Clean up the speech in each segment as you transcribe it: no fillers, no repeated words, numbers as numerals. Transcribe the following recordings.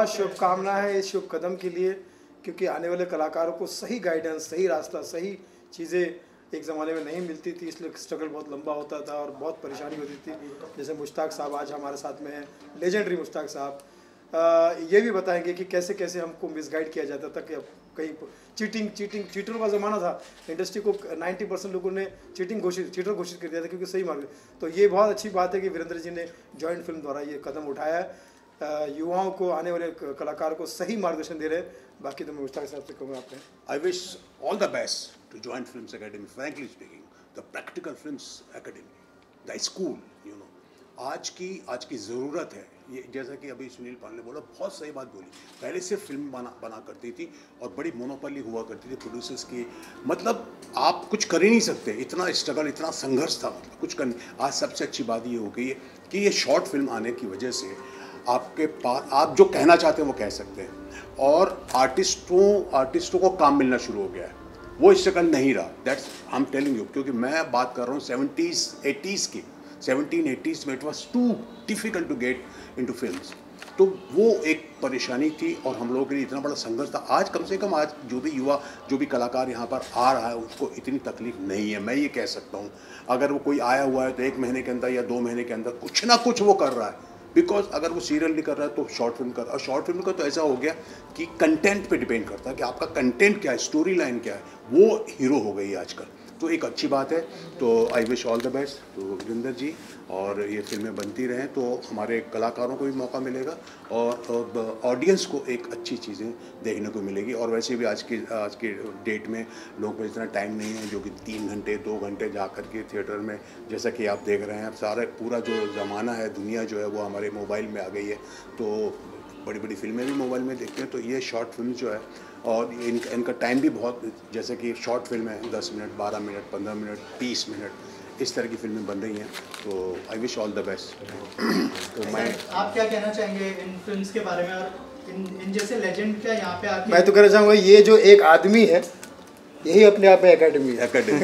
बहुत शुभकामना है इस शुभ कदम के लिए, क्योंकि आने वाले कलाकारों को सही गाइडेंस, सही रास्ता, सही चीज़ें एक ज़माने में नहीं मिलती थी, इसलिए स्ट्रगल बहुत लंबा होता था और बहुत परेशानी होती थी। जैसे मुश्ताक साहब आज हमारे साथ में हैं, लेजेंडरी मुश्ताक साहब, ये भी बताएंगे कि कैसे कैसे हमको मिसगाइड किया जाता था कि कहीं चीटरों का ज़माना था। इंडस्ट्री को 90% लोगों ने चीटर घोषित कर दिया था, क्योंकि सही मार्ग। तो ये बहुत अच्छी बात है कि वीरेंद्र जी ने जॉइंट फिल्म द्वारा ये कदम उठाया है, युवाओं को, आने वाले कलाकारों को सही मार्गदर्शन दे रहे हैं। बाकी तो मैं मुश्ताक साहब से कहूँगा आपने। I wish all the best to joint films academy, frankly speaking, the practical films academy, the school, you know, आज की ज़रूरत है ये। जैसा कि अभी सुनील पाल ने बोला, बहुत सही बात बोली। पहले सिर्फ फिल्म बना करती थी और बड़ी मोनोपोली हुआ करती थी प्रोड्यूसर्स की, मतलब आप कुछ कर ही नहीं सकते, इतना स्ट्रगल, इतना संघर्ष था, मतलब कुछ कर। आज सबसे अच्छी बात ये हो गई है कि ये शॉर्ट फिल्म आने की वजह से आपके पास आप जो कहना चाहते हैं वो कह सकते हैं, और आर्टिस्टों को काम मिलना शुरू हो गया है। वो स्ट्रगल नहीं रहा, that's I am telling you, क्योंकि मैं बात कर रहा हूँ 70s 80s की। 1780s में it was too difficult to get into films, तो वो एक परेशानी थी और हम लोगों के लिए इतना बड़ा संघर्ष था। आज कम से कम आज जो भी युवा, जो भी कलाकार यहाँ पर आ रहा है, उसको इतनी तकलीफ नहीं है। मैं ये कह सकता हूँ, अगर वो कोई आया हुआ है तो 1 महीने के अंदर या 2 महीने के अंदर कुछ ना कुछ वो कर रहा है, बिकॉज अगर वो सीरियल नहीं कर रहा है तो शॉर्ट फिल्म कर रहा है। और शॉर्ट फिल्म का तो ऐसा हो गया कि कंटेंट पे डिपेंड करता है कि आपका कंटेंट क्या है, स्टोरी लाइन क्या है, वो हीरो हो गई है आजकल। तो एक अच्छी बात है। तो I wish all the best to Virendra ji, और ये फिल्में बनती रहें तो हमारे कलाकारों को भी मौका मिलेगा और ऑडियंस को एक अच्छी चीज़ें देखने को मिलेगी। और वैसे भी आज की डेट में लोगों को इतना टाइम नहीं है जो कि 3 घंटे 2 घंटे जा कर के थिएटर में, जैसा कि आप देख रहे हैं, सारा पूरा जो ज़माना है, दुनिया जो है वो हमारे मोबाइल में आ गई है, तो बड़ी बड़ी फिल्में भी मोबाइल में देखते हैं। तो ये शॉर्ट फिल्म जो है, और इनका टाइम भी बहुत, जैसे कि शॉर्ट फिल्म है 10 मिनट 12 मिनट 15 मिनट 30 मिनट, इस तरह की फिल्में बन रही हैं। तो I wish all the best. तो मैं, आप क्या कहना चाहेंगे इन फिल्म्स के बारे में, और इन जैसे लेजेंड क्या यहाँ पे आके? मैं तो कहना चाहूँगा, ये जो एक आदमी है यही अपने आप में एकेडमी है। अकादमी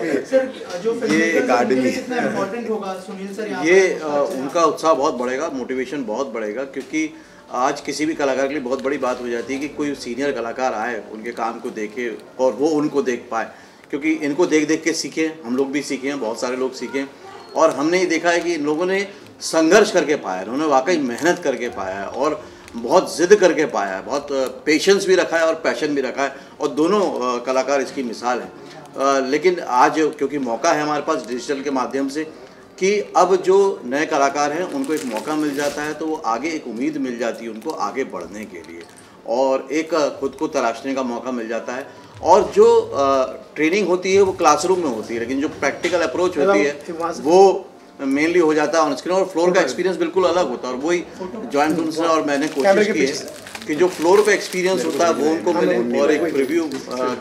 है सर, जो ये अकादमी कितना इम्पोर्टेंट होगा सुनील सर यहाँ ये उनका उत्साह बहुत बढ़ेगा, मोटिवेशन बहुत बढ़ेगा, क्योंकि आज किसी भी कलाकार के लिए बहुत बड़ी बात हो जाती है कि कोई सीनियर कलाकार आए, उनके काम को देखे और वो उनको देख पाए, क्योंकि इनको देख देख के सीखे, हम लोग भी सीखे हैं, बहुत सारे लोग सीखे, और हमने ये देखा है कि इन लोगों ने संघर्ष करके पाया है, उन्होंने वाकई मेहनत करके पाया है और बहुत ज़िद करके पाया है, बहुत पेशेंस भी रखा है और पैशन भी रखा है, और दोनों कलाकार इसकी मिसाल हैं। लेकिन आज क्योंकि मौका है हमारे पास डिजिटल के माध्यम से कि अब जो नए कलाकार हैं उनको एक मौका मिल जाता है, तो वो आगे एक उम्मीद मिल जाती है उनको आगे बढ़ने के लिए, और एक खुद को तराशने का मौका मिल जाता है। और जो ट्रेनिंग होती है वो क्लासरूम में होती है, लेकिन जो प्रैक्टिकल अप्रोच होती है वो मेनली हो जाता है ऑन स्क्रीन, और फ्लोर का एक्सपीरियंस बिल्कुल अलग होता है। और वही जॉइंट फिल्म से और मैंने कोशिश की है कि जो फ्लोर पे एक्सपीरियंस होता है वो उनको मिले और एक प्रीव्यू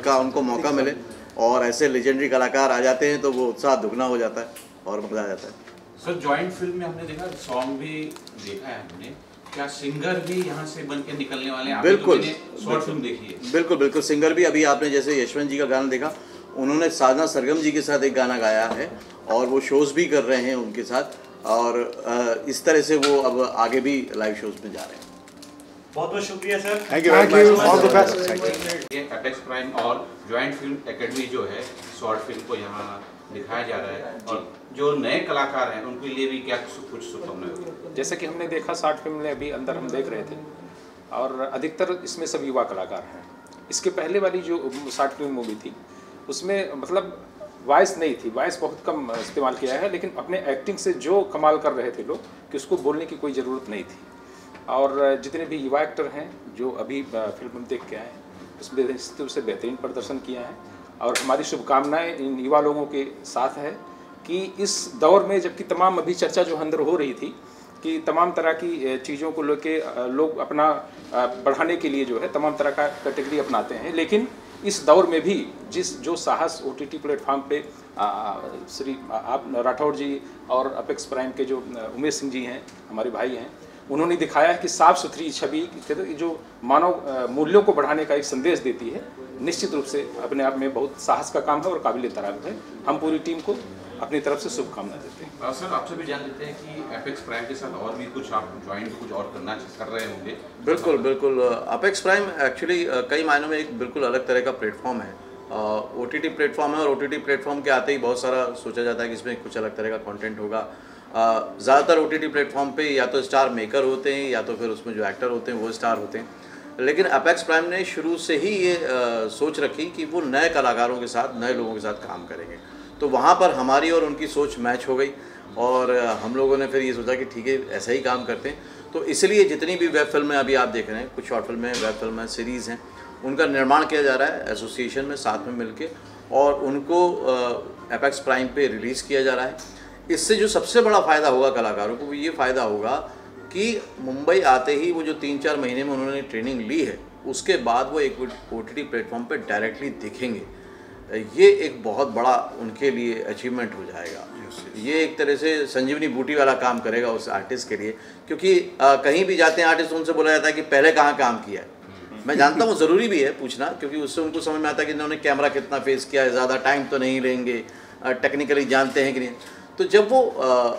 का उनको मौका मिले, और ऐसे लेजेंडरी कलाकार आ जाते हैं तो वो उत्साह दुगना हो जाता है और मजा आ जाता है। सर जॉइंट फिल्म में हमने देखा, सॉन्ग भी देखा है हमने, क्या सिंगर भी यहाँ से बन के निकलने वाले हैं? बिल्कुल, शॉर्ट फिल्म देखी है। बिल्कुल बिल्कुल, सिंगर भी अभी आपने जैसे यशवंत जी का गाना देखा, उन्होंने साधना सरगम जी के साथ एक गाना गाया है और वो शोज़ भी कर रहे हैं उनके साथ, और इस तरह से वो अब आगे भी लाइव शोज़ में जा रहे हैं। बहुत बहुत शुक्रिया sir, thank you very much, all the best. ये एपेक्स प्राइम और जॉइंट फिल्म एकेडमी जो है, शॉर्ट फिल्म को यहाँ दिखाया जा रहा है, और जो नए कलाकार हैं उनके लिए भी क्या कुछ शुभकामनाएं? जैसे कि हमने देखा शॉर्ट फिल्म में अभी अंदर हम देख रहे थे, और अधिकतर इसमें सब युवा कलाकार हैं। इसके पहले वाली जो शॉर्ट फिल्म मूवी थी उसमें मतलब वॉइस नहीं थी, वॉइस बहुत कम इस्तेमाल किया है, लेकिन अपने एक्टिंग से जो कमाल कर रहे थे लोग कि उसको बोलने की कोई ज़रूरत नहीं थी। और जितने भी युवा एक्टर हैं जो अभी फिल्म देख के आए हैं उसमें निश्चित रूप से बेहतरीन प्रदर्शन किया है, और हमारी शुभकामनाएं इन युवा लोगों के साथ है कि इस दौर में, जबकि तमाम अभी चर्चा जो अंदर हो रही थी कि तमाम तरह की चीज़ों को लेके लोग अपना बढ़ाने के लिए जो है तमाम तरह का कैटेगरी अपनाते हैं, लेकिन इस दौर में भी जो साहस OTT प्लेटफॉर्म पे श्री आप राठौड़ जी और अपेक्स प्राइम के जो उमेश सिंह जी हैं, हमारे भाई हैं, उन्होंने दिखाया है कि साफ़ सुथरी छवि जो मानव मूल्यों को बढ़ाने का एक संदेश देती है, निश्चित रूप से अपने आप में बहुत साहस का काम है और काबिल तारीफ है। हम पूरी टीम को अपनी तरफ से शुभकामना देते हैं। सर आपसे भी जान लेते हैं कि एपेक्स प्राइम के साथ और भी कुछ आप ज्वाइंट कुछ और करना कर रहे होंगे। बिल्कुल बिल्कुल। अपेक्स प्राइम एक्चुअली कई मायनों में एक बिल्कुल अलग तरह का प्लेटफॉर्म है। OTT प्लेटफॉर्म है और OTT प्लेटफॉर्म के आते ही बहुत सारा सोचा जाता है कि इसमें कुछ अलग तरह का कंटेंट होगा। ज़्यादातर OTT प्लेटफॉर्म पे या तो स्टार मेकर होते हैं या तो फिर उसमें जो एक्टर होते हैं वो स्टार होते हैं, लेकिन अपेक्स प्राइम ने शुरू से ही ये सोच रखी कि वो नए कलाकारों के साथ, नए लोगों के साथ काम करेंगे। तो वहाँ पर हमारी और उनकी सोच मैच हो गई और हम लोगों ने फिर ये सोचा कि ठीक है ऐसा ही काम करते हैं। तो इसलिए जितनी भी वेब फिल्में अभी आप देख रहे हैं, कुछ शॉर्ट फिल्में, वेब फिल्में, सीरीज़ हैं, उनका निर्माण किया जा रहा है एसोसिएशन में साथ में मिलके और उनको अपेक्स प्राइम पे रिलीज़ किया जा रहा है। इससे जो सबसे बड़ा फ़ायदा होगा कलाकारों को वो ये फ़ायदा होगा कि मुंबई आते ही वो जो 3-4 महीने में उन्होंने ट्रेनिंग ली है उसके बाद वो एक OTT प्लेटफॉर्म पे डायरेक्टली दिखेंगे। ये एक बहुत बड़ा उनके लिए अचीवमेंट हो जाएगा। ये एक तरह से संजीवनी बूटी वाला काम करेगा उस आर्टिस्ट के लिए, क्योंकि कहीं भी जाते हैं आर्टिस्ट उनसे बोला जाता है कि पहले कहाँ काम किया है। मैं जानता हूँ ज़रूरी भी है पूछना, क्योंकि उससे उनको समझ में आता है कि इन्होंने कैमरा कितना फेस किया है, ज़्यादा टाइम तो नहीं लेंगे, टेक्निकली जानते हैं कि नहीं। तो जब वो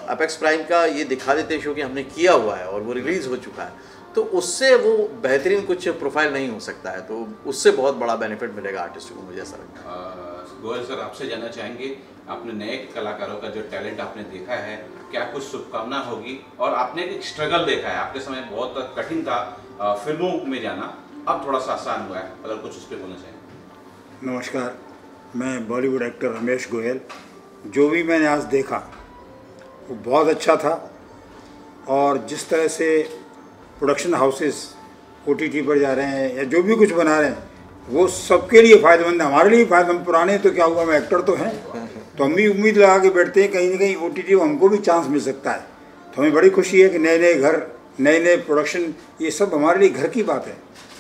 अपेक्स प्राइम का ये दिखा देते शो कि हमने किया हुआ है और वो रिलीज़ हो चुका है, तो उससे वो बेहतरीन कुछ प्रोफाइल नहीं हो सकता है, तो उससे बहुत बड़ा बेनिफिट मिलेगा आर्टिस्ट को, मुझे ऐसा लगता है। गोयल सर आपसे जानना चाहेंगे, आपने नए कलाकारों का जो टैलेंट आपने देखा है, क्या कुछ शुभकामना होगी? और आपने एक स्ट्रगल देखा है, आपके समय बहुत कठिन था फिल्मों में जाना, अब थोड़ा सा आसान हुआ है, अगर कुछ उस पर बोलना चाहेंगे। नमस्कार, मैं बॉलीवुड एक्टर रमेश गोयल। जो भी मैंने आज देखा वो बहुत अच्छा था और जिस तरह से प्रोडक्शन हाउसेस OTT पर जा रहे हैं या जो भी कुछ बना रहे हैं वो सबके लिए फ़ायदेमंद है, हमारे लिए फ़ायदेमंद। पुराने तो क्या हुआ, हम एक्टर तो हैं, तो हम भी उम्मीद लगा के बैठते हैं कहीं ना कहीं OTT को हमको भी चांस मिल सकता है। तो हमें बड़ी खुशी है कि नए नए घर, नए नए प्रोडक्शन, ये सब हमारे लिए घर की बात है।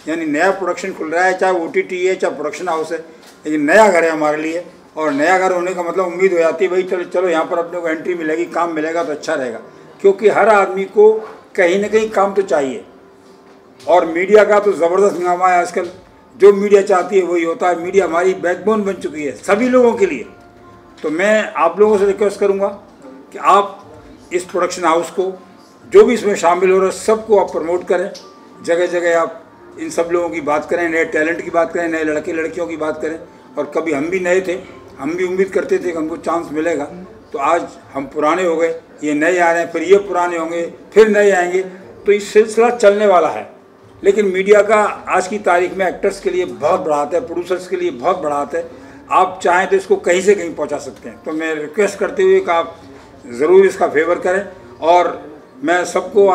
यानी नया प्रोडक्शन खुल रहा है, चाहे OTT है चाहे प्रोडक्शन हाउस है, लेकिन नया घर है हमारे लिए। और नया घर होने का मतलब उम्मीद हो जाती है भाई चलो चलो यहाँ पर अपने को एंट्री मिलेगी, काम मिलेगा तो अच्छा रहेगा, क्योंकि हर आदमी को कहीं ना कहीं काम तो चाहिए। और मीडिया का तो ज़बरदस्त हंगामा है आजकल, जो मीडिया चाहती है वही होता है। मीडिया हमारी बैकबोन बन चुकी है सभी लोगों के लिए। तो मैं आप लोगों से रिक्वेस्ट करूँगा कि आप इस प्रोडक्शन हाउस को, जो भी इसमें शामिल हो रहा है, सबको आप प्रमोट करें, जगह जगह आप इन सब लोगों की बात करें, नए टैलेंट की बात करें, नए लड़के लड़कियों की बात करें। और कभी हम भी नए थे, हम भी उम्मीद करते थे कि हमको चांस मिलेगा, तो आज हम पुराने हो गए, ये नए आ रहे हैं, फिर ये पुराने होंगे, फिर नए आएंगे, तो ये सिलसिला चलने वाला है। लेकिन मीडिया का आज की तारीख में एक्टर्स के लिए बहुत बड़ा हाथ है, प्रोड्यूसर्स के लिए बहुत बड़ा हाथ है। आप चाहें तो इसको कहीं से कहीं पहुंचा सकते हैं। तो मैं रिक्वेस्ट करते हुए कि आप ज़रूर इसका फेवर करें। और मैं सबको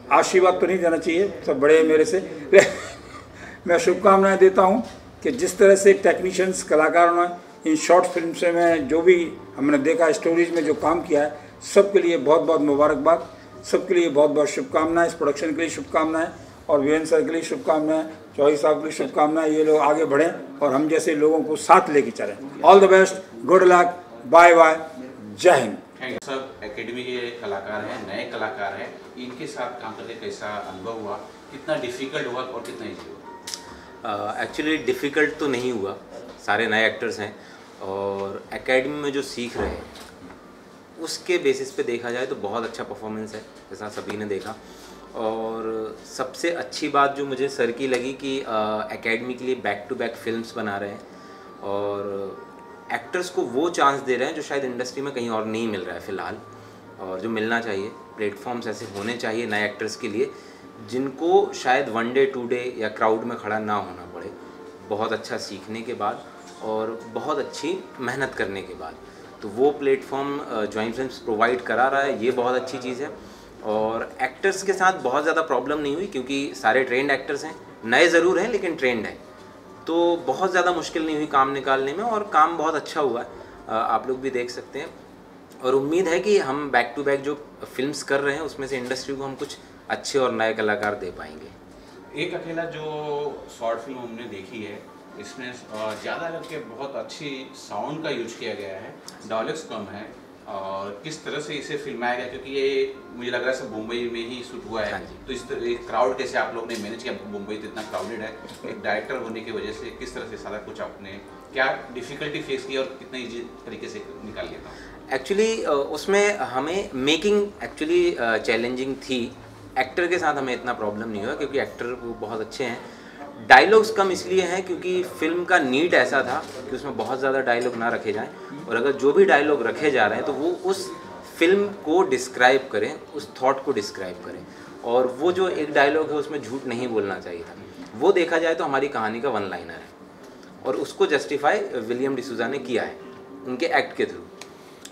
आशीर्वाद तो नहीं देना चाहिए, सब बड़े हैं मेरे से मैं शुभकामनाएँ देता हूँ कि जिस तरह से टेक्नीशियंस, कलाकारों ने इन शॉर्ट फिल्म से में जो भी हमने देखा, स्टोरीज में जो काम किया है, सबके लिए बहुत बहुत मुबारकबाद, सबके लिए बहुत बहुत शुभकामनाएं। इस प्रोडक्शन के लिए शुभकामनाएं और वीरेंद्र सर के लिए शुभकामनाएं, चौधरी साहब के लिए शुभकामनाएं। ये लोग आगे बढ़ें और हम जैसे लोगों को साथ लेके चलें। All the best, good luck, bye bye, जय हिंद। सब एकेडमी के कलाकार हैं, नए कलाकार हैं, इनके साथ काम करके कैसा अनुभव हुआ, कितना डिफिकल्ट हुआ और कितना ईजी हुआ? एक्चुअली डिफ़िकल्ट तो नहीं हुआ, सारे नए एक्टर्स हैं और एकेडमी में जो सीख रहे हैं उसके बेसिस पे देखा जाए तो बहुत अच्छा परफॉर्मेंस है, जैसा सभी ने देखा। और सबसे अच्छी बात जो मुझे सर की लगी कि एकेडमी के लिए बैक टू बैक फिल्म्स बना रहे हैं और एक्टर्स को वो चांस दे रहे हैं जो शायद इंडस्ट्री में कहीं और नहीं मिल रहा है फ़िलहाल, और जो मिलना चाहिए। प्लेटफॉर्म्स ऐसे होने चाहिए नए एक्टर्स के लिए जिनको शायद 1 डे 2 डे या क्राउड में खड़ा ना होना पड़े, बहुत अच्छा सीखने के बाद और बहुत अच्छी मेहनत करने के बाद। तो वो प्लेटफॉर्म ज्वाइंट फिल्म्स प्रोवाइड करा रहा है, ये बहुत अच्छी चीज़ है। और एक्टर्स के साथ बहुत ज़्यादा प्रॉब्लम नहीं हुई क्योंकि सारे ट्रेंड एक्टर्स हैं, नए ज़रूर हैं लेकिन ट्रेंड हैं, तो बहुत ज़्यादा मुश्किल नहीं हुई काम निकालने में और काम बहुत अच्छा हुआ है, आप लोग भी देख सकते हैं। और उम्मीद है कि हम बैक टू बैक जो फिल्म्स कर रहे हैं उसमें से इंडस्ट्री को हम कुछ अच्छे और नए कलाकार दे पाएंगे। एक अकेला जो शॉर्ट फिल्म हमने देखी है, इसमें ज़्यादा करके बहुत अच्छी साउंड का यूज किया गया है, डायलॉग्स कम है, और किस तरह से इसे फिल्माया गया, क्योंकि ये मुझे लग रहा है सब मुंबई में ही शूट हुआ है, तो इस तरह क्राउड कैसे आप लोग ने मैनेज किया? मुंबई तो इतना क्राउडेड है, एक डायरेक्टर होने की वजह से किस तरह से सारा कुछ आपने क्या डिफिकल्टी फेस की और कितना ईजी तरीके से निकाल लिया था? एक्चुअली उसमें हमें मेकिंग एक्चुअली चैलेंजिंग थी। एक्टर के साथ हमें इतना प्रॉब्लम नहीं हुआ क्योंकि एक्टर वो बहुत अच्छे हैं। डायलॉग्स कम इसलिए हैं क्योंकि फिल्म का नीड ऐसा था कि उसमें बहुत ज़्यादा डायलॉग ना रखे जाएं, और अगर जो भी डायलॉग रखे जा रहे हैं तो वो उस फिल्म को डिस्क्राइब करें, उस थॉट को डिस्क्राइब करें, और वो जो एक डायलॉग है उसमें झूठ नहीं बोलना चाहिए था। वो देखा जाए तो हमारी कहानी का वन लाइनर है, और उसको जस्टिफाई विलियम डिसूजा ने किया है उनके एक्ट के थ्रू।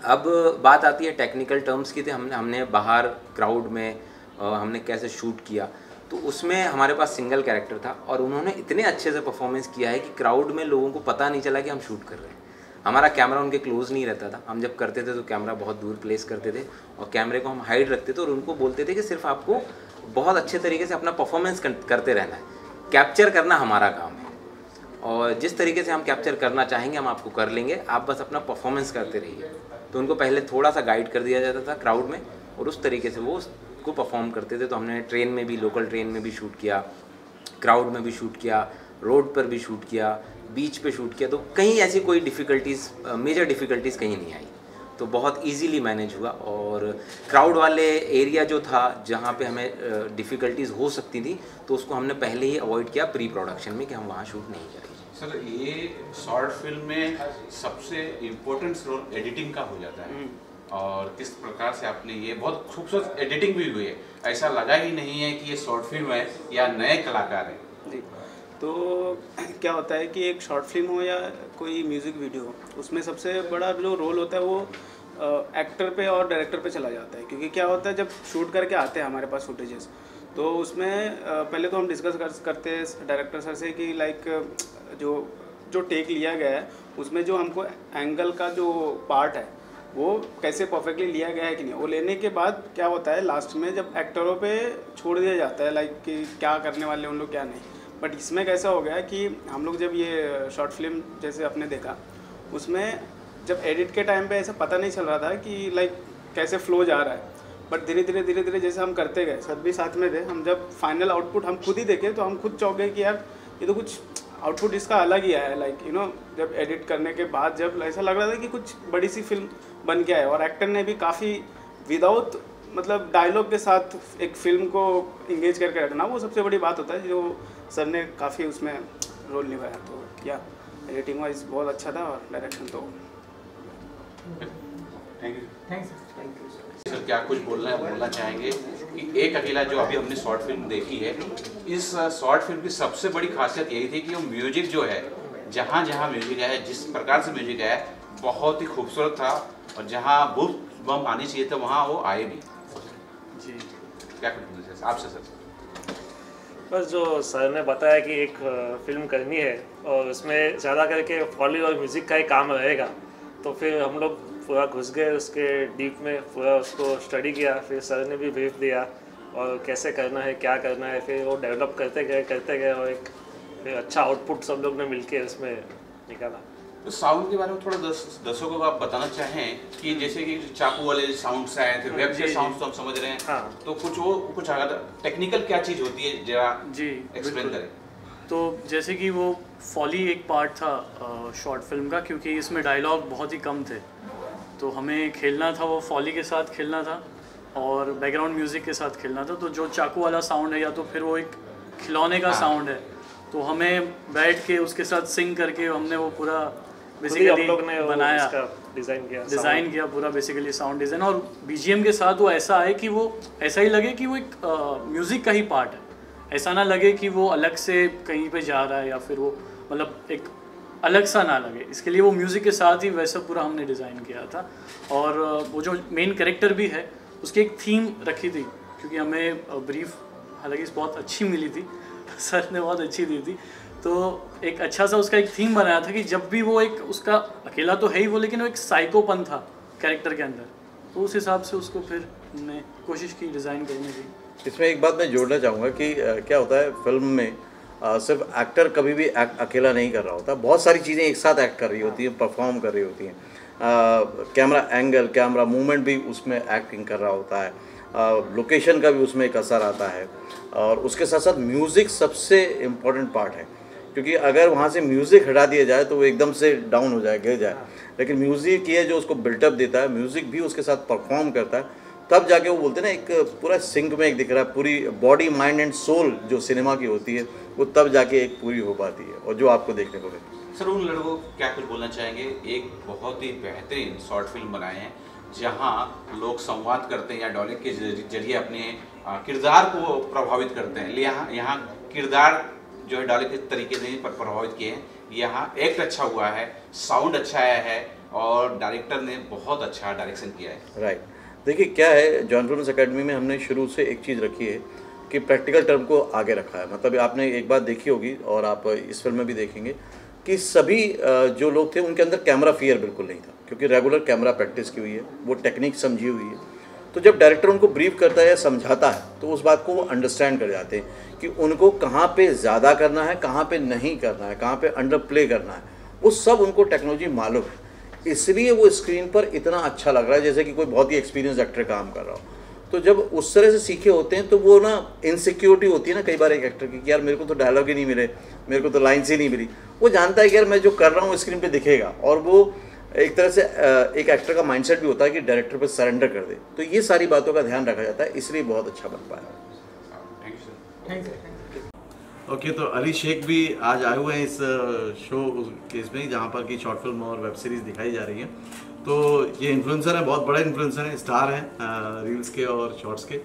अब बात आती है टेक्निकल टर्म्स की, हमने बाहर क्राउड में हमने कैसे शूट किया, तो उसमें हमारे पास सिंगल कैरेक्टर था और उन्होंने इतने अच्छे से परफॉर्मेंस किया है कि क्राउड में लोगों को पता नहीं चला कि हम शूट कर रहे हैं। हमारा कैमरा उनके क्लोज नहीं रहता था, हम जब करते थे तो कैमरा बहुत दूर प्लेस करते थे और कैमरे को हम हाइड रखते थे और उनको बोलते थे कि सिर्फ आपको बहुत अच्छे तरीके से अपना परफॉर्मेंस करते रहना है, कैप्चर करना हमारा काम है, और जिस तरीके से हम कैप्चर करना चाहेंगे हम आपको कर लेंगे, आप बस अपना परफॉर्मेंस करते रहिए। तो उनको पहले थोड़ा सा गाइड कर दिया जाता था क्राउड में, और उस तरीके से वो को परफॉर्म करते थे। तो हमने ट्रेन में भी, लोकल ट्रेन में भी शूट किया, क्राउड में भी शूट किया, रोड पर भी शूट किया, बीच पे शूट किया, तो कहीं ऐसी कोई डिफ़िकल्टीज़, मेजर डिफ़िकल्टीज़ कहीं नहीं आई, तो बहुत इजीली मैनेज हुआ। और क्राउड वाले एरिया जो था जहाँ पे हमें डिफ़िकल्टीज़ हो सकती थी तो उसको हमने पहले ही अवॉइड किया प्री प्रोडक्शन में कि हम वहाँ शूट नहीं करेंगे। सर, ये शॉर्ट फिल्म में सबसे इम्पोर्टेंट रोल एडिटिंग का हो जाता है, और किस प्रकार से आपने ये बहुत खूबसूरत एडिटिंग भी हुई है, ऐसा लगा ही नहीं है कि ये शॉर्ट फिल्म है या नए कलाकार हैं। जी, तो क्या होता है कि एक शॉर्ट फिल्म हो या कोई म्यूज़िक वीडियो हो, उसमें सबसे बड़ा जो रोल होता है वो एक्टर पे और डायरेक्टर पे चला जाता है। क्योंकि क्या होता है, जब शूट करके आते हैं हमारे पास फुटेजेस, तो उसमें पहले तो हम डिस्कस करते हैं डायरेक्टर सर से कि लाइक जो टेक लिया गया है उसमें जो हमको एंगल का जो पार्ट है वो कैसे परफेक्टली लिया गया है कि नहीं। वो लेने के बाद क्या होता है, लास्ट में जब एक्टरों पे छोड़ दिया जाता है लाइक कि क्या करने वाले उन लोग क्या नहीं। बट इसमें कैसा हो गया कि हम लोग जब ये शॉर्ट फिल्म जैसे आपने देखा, उसमें जब एडिट के टाइम पे ऐसा पता नहीं चल रहा था कि लाइक कैसे फ्लो जा रहा है, बट धीरे धीरे जैसे हम करते गए, सब भी साथ में थे, हम जब फाइनल आउटपुट हम खुद ही देखे तो हम खुद चौंक गए कि यार ये तो कुछ आउटपुट इसका अलग ही है। लाइक जब एडिट करने के बाद जब ऐसा लग रहा था कि कुछ बड़ी सी फिल्म बन गया है, और एक्टर ने भी काफ़ी विदाउट मतलब डायलॉग के साथ एक फिल्म को इंगेज करके रखना, वो सबसे बड़ी बात होता है जो सर ने काफ़ी उसमें रोल निभाया। तो क्या एडिटिंग वाइज बहुत अच्छा था, और डायरेक्शन तो थैंक यू सर। क्या कुछ बोलना चाहेंगे कि एक अकेला जो अभी हमने शॉर्ट फिल्म देखी है, इस शॉर्ट फिल्म की सबसे बड़ी खासियत यही थी कि वो म्यूजिक जो है, जहाँ जहाँ म्यूजिक है, जिस प्रकार से म्यूजिक है, बहुत ही खूबसूरत था, और जहाँ बुम बम आनी चाहिए था वहाँ वो आए भी। जी, क्या कुछ आपसे सर? बस जो सर ने बताया कि एक फिल्म करनी है और उसमें ज़्यादा करके फॉली और म्यूज़िक का ही काम रहेगा, तो फिर हम लोग पूरा घुस गए उसके डीप में, पूरा उसको स्टडी किया। फिर सर ने भी ब्रीफ दिया और कैसे करना है, क्या करना है, फिर वो डेवलप करते गए और एक फिर अच्छा आउटपुट सब लोग ने मिलके उसमें निकाला। तो साउंड के बारे में थोड़ा दर्शकों को आप बताना चाहें कि जैसे कि चाकू वाले साउंड्स आए थे, वेब के साउंड्स तो हम समझ रहे हैं, हाँ, तो कुछ अगर टेक्निकल क्या चीज़ होती है जरा जी एक्सप्लेन करें। तो जैसे कि वो फॉली एक पार्ट था शॉर्ट फिल्म का, क्योंकि इसमें डायलॉग बहुत ही कम थे, तो हमें खेलना था वो फॉली के साथ खेलना था और बैकग्राउंड म्यूज़िक के साथ खेलना था। तो जो चाकू वाला साउंड है या तो फिर वो एक खिलौने का साउंड है, तो हमें बैठ के उसके साथ सिंग करके हमने वो पूरा बेसिकली बनाया, डिज़ाइन किया पूरा बेसिकली साउंड डिज़ाइन। और बीजीएम के साथ वो ऐसा है कि वो ऐसा ही लगे कि वो एक म्यूज़िक का ही पार्ट है, ऐसा ना लगे कि वो अलग से कहीं पे जा रहा है या फिर वो मतलब एक अलग सा ना लगे, इसके लिए वो म्यूज़िक के साथ ही वैसा पूरा हमने डिज़ाइन किया था। और वो जो मेन कैरेक्टर भी है उसकी एक थीम रखी थी, क्योंकि हमें ब्रीफ हालांकि बहुत अच्छी मिली थी, सर ने बहुत अच्छी दी थी, तो एक अच्छा सा उसका एक थीम बनाया था कि जब भी वो एक उसका अकेला तो है ही वो, लेकिन वो एक साइकोपन था कैरेक्टर के अंदर, तो उस हिसाब से उसको फिर हमने कोशिश की डिज़ाइन करने की। इसमें एक बात मैं जोड़ना चाहूँगा कि क्या होता है फिल्म में सिर्फ एक्टर कभी भी अकेला नहीं कर रहा होता, बहुत सारी चीज़ें एक साथ एक्ट कर रही होती हैं, परफॉर्म कर रही होती हैं। कैमरा एंगल, कैमरा मूवमेंट भी उसमें एक्टिंग कर रहा होता है, लोकेशन का भी उसमें एक असर आता है, और उसके साथ साथ म्यूज़िक सबसे इम्पोर्टेंट पार्ट है, क्योंकि अगर वहाँ से म्यूज़िक हटा दिया जाए तो वो एकदम से डाउन हो जाए, गिर जाए, लेकिन म्यूज़िक ये जो उसको बिल्टअप देता है, म्यूज़िक भी उसके साथ परफॉर्म करता है, तब जाके वो बोलते हैं ना एक पूरा सिंक में एक दिख रहा है, पूरी बॉडी माइंड एंड सोल जो सिनेमा की होती है वो तब जाके एक पूरी हो पाती है, और जो आपको देखने को मिलती है। सर उन लड़कों को क्या कुछ बोलना चाहेंगे? एक बहुत ही बेहतरीन शॉर्ट फिल्म बनाए हैं जहां लोग संवाद करते हैं या डायलॉग के जरिए अपने किरदार को प्रभावित करते हैं। यहाँ किरदार जो है डायलॉग के तरीके से प्रभावित किए हैं। यहाँ एक्ट अच्छा हुआ है, साउंड अच्छा आया है, और डायरेक्टर ने बहुत अच्छा डायरेक्शन किया है। राइट, देखिए क्या है, जॉइंट फिल्म्स एकेडमी में हमने शुरू से एक चीज़ रखी है कि प्रैक्टिकल टर्म को आगे रखा है। मतलब आपने एक बात देखी होगी और आप इस फिल्म में भी देखेंगे कि सभी जो लोग थे उनके अंदर कैमरा फियर बिल्कुल नहीं था, क्योंकि रेगुलर कैमरा प्रैक्टिस की हुई है, वो टेक्निक समझी हुई है। तो जब डायरेक्टर उनको ब्रीफ करता है या समझाता है तो उस बात को वो अंडरस्टैंड कर जाते हैं कि उनको कहाँ पे ज़्यादा करना है, कहाँ पे नहीं करना है, कहाँ पे अंडर प्ले करना है, वो सब उनको टेक्नोलॉजी मालूम है। इसलिए वो स्क्रीन पर इतना अच्छा लग रहा है जैसे कि कोई बहुत ही एक्सपीरियंस एक्टर काम कर रहा हो। तो जब उस तरह से सीखे होते हैं तो वो ना इनसिक्योरिटी होती है ना कई बार एक एक्टर की कि यार मेरे को तो डायलॉग ही नहीं मिले, मेरे को तो लाइन से नहीं मिली। वो जानता है कि यार मैं जो कर रहा हूँ स्क्रीन पे दिखेगा, और वो एक तरह से एक एक्टर का माइंडसेट भी होता है कि डायरेक्टर पे सरेंडर कर दे। तो ये सारी बातों का ध्यान रखा जाता है, इसलिए बहुत अच्छा बन पाया। Thank you sir. ओके, तो अली शेख भी आज आए हुए हैं इस शो केस में जहाँ पर कि शॉर्ट फिल्म और वेब सीरीज़ दिखाई जा रही है। तो ये इन्फ्लुएंसर है, बहुत बड़ा इन्फ्लुएंसर है, स्टार हैं रील्स के और शॉर्ट्स के।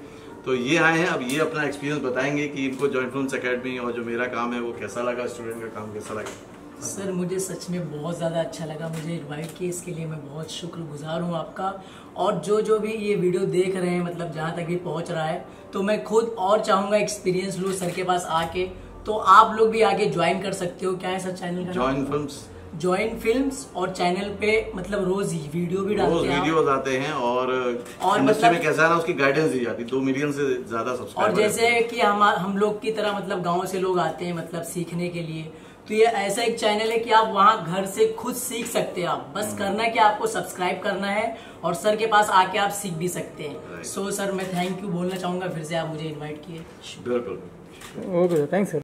तो ये आए हैं, अब ये अपना एक्सपीरियंस बताएंगे कि इनको जॉइंट फिल्म्स एकेडमी और जो मेरा काम है वो कैसा लगा, स्टूडेंट का काम कैसा लगा। सर मुझे सच में बहुत ज़्यादा अच्छा लगा, मुझे इनवाइट किया, इसके लिए मैं बहुत शुक्रगुजार हूँ आपका। और जो भी ये वीडियो देख रहे हैं, मतलब जहाँ तक भी पहुँच रहा है, तो मैं खुद और चाहूँगा एक्सपीरियंस लूँ सर के पास आके। तो आप लोग भी आगे ज्वाइन कर सकते हो। क्या है सर चैनल का? जॉइन फिल्म्स, और चैनल पे मतलब रोज ही वीडियो भी डालते हैं, वीडियोस आते हैं, और मतलब में कैसा है ना उसकी गाइडेंस दी जाती है। 2 मिलियन से ज्यादा सब्सक्राइबर। और जैसे कि हम लोग की तरह मतलब गांव से लोग आते हैं मतलब सीखने के लिए, तो ये ऐसा एक चैनल है कि आप वहाँ घर से खुद सीख सकते हैं। आप बस करना है कि आपको सब्सक्राइब करना है और सर के पास आके आप सीख भी सकते हैं। सो सर मैं थैंक यू बोलना चाहूंगा फिर से, आप मुझे इन्वाइट किए। बिल्कुल, ओके, थैंक्स सर।